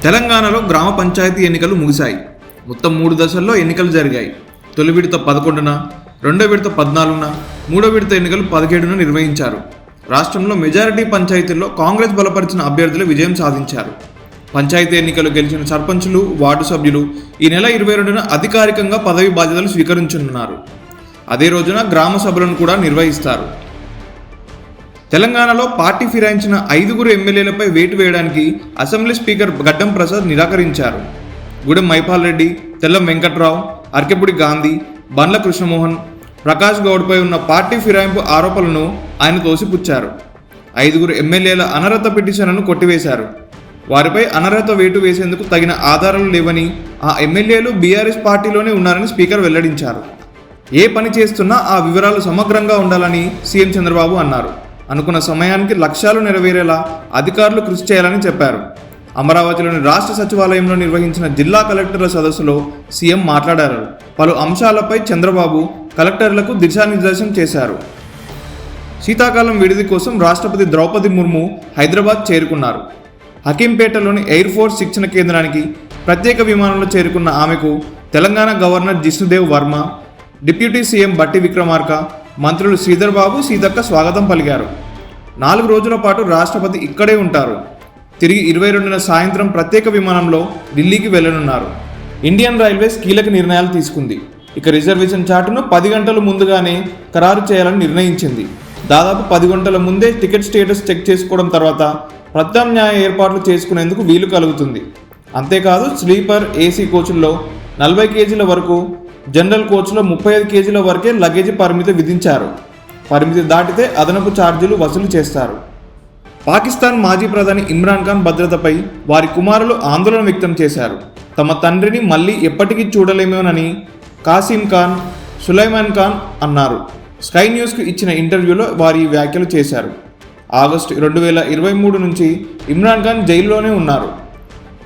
తెలంగాణలో గ్రామ పంచాయతీ ఎన్నికలు ముగిశాయి. మొత్తం 3 దశల్లో ఎన్నికలు జరిగాయి. తొలి విడత 11న, రెండో విడత 14న, మూడో విడత ఎన్నికలు 17న నిర్వహించారు. రాష్ట్రంలో మెజారిటీ పంచాయతీల్లో కాంగ్రెస్ బలపరిచిన అభ్యర్థులు విజయం సాధించారు. పంచాయతీ ఎన్నికలు గెలిచిన సర్పంచులు, వార్డు సభ్యులు ఈ నెల 22న అధికారికంగా పదవి బాధ్యతలు స్వీకరించనున్నారు. అదే రోజున గ్రామ సభలను కూడా నిర్వహిస్తారు. తెలంగాణలో పార్టీ ఫిరాయించిన 5 ఎమ్మెల్యేలపై వేటు వేయడానికి అసెంబ్లీ స్పీకర్ గడ్డం ప్రసాద్ నిరాకరించారు. గూడెం మైపాల్ రెడ్డి, తెల్లం వెంకట్రావు, అర్కెపుడి గాంధీ, బండ్ల కృష్ణమోహన్, ప్రకాష్ గౌడ్పై ఉన్న పార్టీ ఫిరాయింపు ఆరోపణలను ఆయన తోసిపుచ్చారు. 5 ఎమ్మెల్యేల అనర్హత పిటిషన్లను కొట్టివేశారు. వారిపై అనర్హత వేటు వేసేందుకు తగిన ఆధారాలు లేవని, ఆ ఎమ్మెల్యేలు బీఆర్ఎస్ పార్టీలోనే ఉన్నారని స్పీకర్ వెల్లడించారు. ఏ పని చేస్తున్నా ఆ వివరాలు సమగ్రంగా ఉండాలని సీఎం చంద్రబాబు అన్నారు. అనుకున్న సమయానికి లక్ష్యాలు నెరవేరేలా అధికారులు కృషి చేయాలని చెప్పారు. అమరావతిలోని రాష్ట్ర సచివాలయంలో నిర్వహించిన జిల్లా కలెక్టర్ల సదస్సులో సీఎం మాట్లాడారు. పలు అంశాలపై చంద్రబాబు కలెక్టర్లకు దిశానిర్దేశం చేశారు. శీతాకాలం విడిది కోసం రాష్ట్రపతి ద్రౌపది ముర్ము హైదరాబాద్ చేరుకున్నారు. హకీంపేటలోని ఎయిర్ ఫోర్స్ శిక్షణ కేంద్రానికి ప్రత్యేక విమానంలో చేరుకున్న ఆమెకు Telangana governor Jishnu Dev Varma, deputy CM బట్టి విక్రమార్క, మంత్రులు శ్రీధర్ బాబు, సీతక్క స్వాగతం పలికారు. 4 రోజుల పాటు రాష్ట్రపతి ఇక్కడే ఉంటారు. తిరిగి 22న సాయంత్రం ప్రత్యేక విమానంలో ఢిల్లీకి వెళ్లనున్నారు. ఇండియన్ రైల్వేస్ కీలక నిర్ణయాలు తీసుకుంది. ఇక రిజర్వేషన్ చార్టును 10 గంటల ముందుగానే ఖరారు చేయాలని నిర్ణయించింది. దాదాపు 10 గంటల ముందే టికెట్ స్టేటస్ చెక్ చేసుకోవడం తర్వాత ప్రత్యామ్నాయ ఏర్పాట్లు చేసుకునేందుకు వీలు కలుగుతుంది. అంతేకాదు, స్లీపర్ ఏసీ కోచ్ల్లో 40 కేజీల వరకు, జనరల్ కోచ్లో 35 కేజీల వరకే లగేజీ పరిమితి విధించారు. పరిమితి దాటితే అదనపు ఛార్జీలు వసూలు చేస్తారు. పాకిస్తాన్ మాజీ ప్రధాని ఇమ్రాన్ ఖాన్ భద్రతపై వారి కుమారులు ఆందోళన వ్యక్తం చేశారు. తమ తండ్రిని మళ్ళీ ఎప్పటికీ చూడలేమోనని కాసిం ఖాన్, సులైమాన్ ఖాన్ అన్నారు. స్కై న్యూస్కు ఇచ్చిన ఇంటర్వ్యూలో వారు ఈ వ్యాఖ్యలు చేశారు. ఆగస్టు 2023 నుంచి ఇమ్రాన్ ఖాన్ జైల్లోనే ఉన్నారు.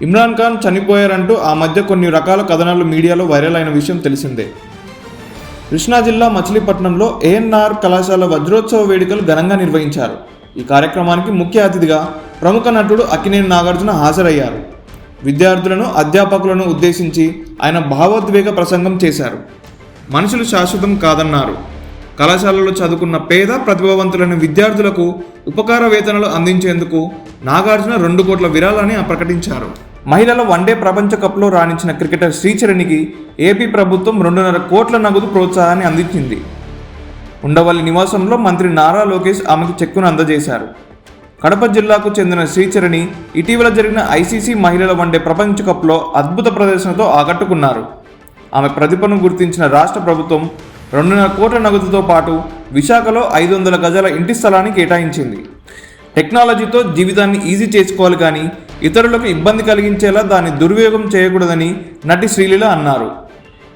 ఇమ్రాన్ ఖాన్ చనిపోయారంటూ ఆ మధ్య కొన్ని రకాల కథనాలు మీడియాలో వైరల్ అయిన విషయం తెలిసిందే. కృష్ణా జిల్లా మచిలీపట్నంలో ఏఎన్ఆర్ కళాశాల వజ్రోత్సవ వేడుకలు ఘనంగా నిర్వహించారు. ఈ కార్యక్రమానికి ముఖ్య అతిథిగా ప్రముఖ నటుడు అక్కినేని నాగార్జున హాజరయ్యారు. విద్యార్థులను, అధ్యాపకులను ఉద్దేశించి ఆయన భావోద్వేగ ప్రసంగం చేశారు. మనుషులు శాశ్వతం కాదన్నారు. కళాశాలలో చదువుకున్న పేద ప్రతిభావంతులైన విద్యార్థులకు ఉపకార వేతనాలు అందించేందుకు నాగార్జున 2 కోట్ల విరాళాన్ని ప్రకటించారు. మహిళల వన్డే ప్రపంచ కప్లో రాణించిన క్రికెటర్ శ్రీచరణికి ఏపీ ప్రభుత్వం 2.5 కోట్ల నగదు ప్రోత్సాహాన్ని అందించింది. ఉండవల్లి నివాసంలో మంత్రి నారా లోకేష్ ఆమెకు చెక్కును అందజేశారు. కడప జిల్లాకు చెందిన శ్రీచరణి ఇటీవల జరిగిన ఐసీసీ మహిళల వన్డే ప్రపంచ కప్లో అద్భుత ప్రదర్శనతో ఆకట్టుకున్నారు. ఆమె ప్రతిభను గుర్తించిన రాష్ట్ర ప్రభుత్వం 2.5 కోట్ల నగదుతో పాటు విశాఖలో 500 గజాల ఇంటి స్థలాన్ని కేటాయించింది. టెక్నాలజీతో జీవితాన్ని ఈజీ చేసుకోవాలి కానీ ఇతరులకు ఇబ్బంది కలిగించేలా దాన్ని దుర్వినియోగం చేయకూడదని నటి శ్రీలీల అన్నారు.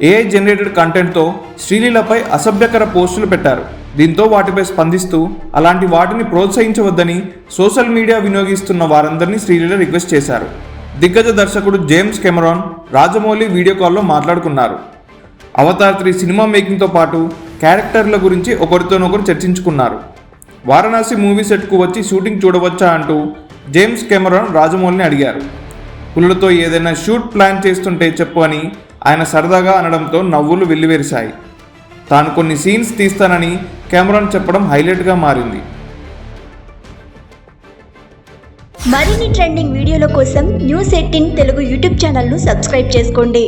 ఏఐ జనరేటెడ్ కంటెంట్తో శ్రీలీలపై అసభ్యకర పోస్టులు పెట్టారు. దీంతో వాటిపై స్పందిస్తూ అలాంటి వాటిని ప్రోత్సహించవద్దని సోషల్ మీడియా వినియోగిస్తున్న వారందరినీ శ్రీలీల రిక్వెస్ట్ చేశారు. దిగ్గజ దర్శకుడు జేమ్స్ కెమెరాన్, రాజమౌళి వీడియో కాల్లో మాట్లాడుకున్నారు. అవతార్ 3 సినిమా మేకింగ్తో పాటు క్యారెక్టర్ల గురించి ఒకరితోనొకరు చర్చించుకున్నారు. వారణాసి మూవీ సెట్కు వచ్చి షూటింగ్ చూడవచ్చా అంటూ జేమ్స్ కెమెరాన్ రాజమౌళిని అడిగారు. పులులతో ఏదైనా షూట్ ప్లాన్ చేస్తుంటే చెప్పు అని ఆయన సరదాగా అనడంతో నవ్వులు వెల్లివేరిశాయి. తాను కొన్ని సీన్స్ తీస్తానని కెమెరాన్ చెప్పడం హైలైట్గా మారింది. మరిన్ని ట్రెండింగ్ వీడియోల కోసం న్యూస్ 18 తెలుగు యూట్యూబ్ ఛానల్ను సబ్స్క్రైబ్ చేసుకోండి.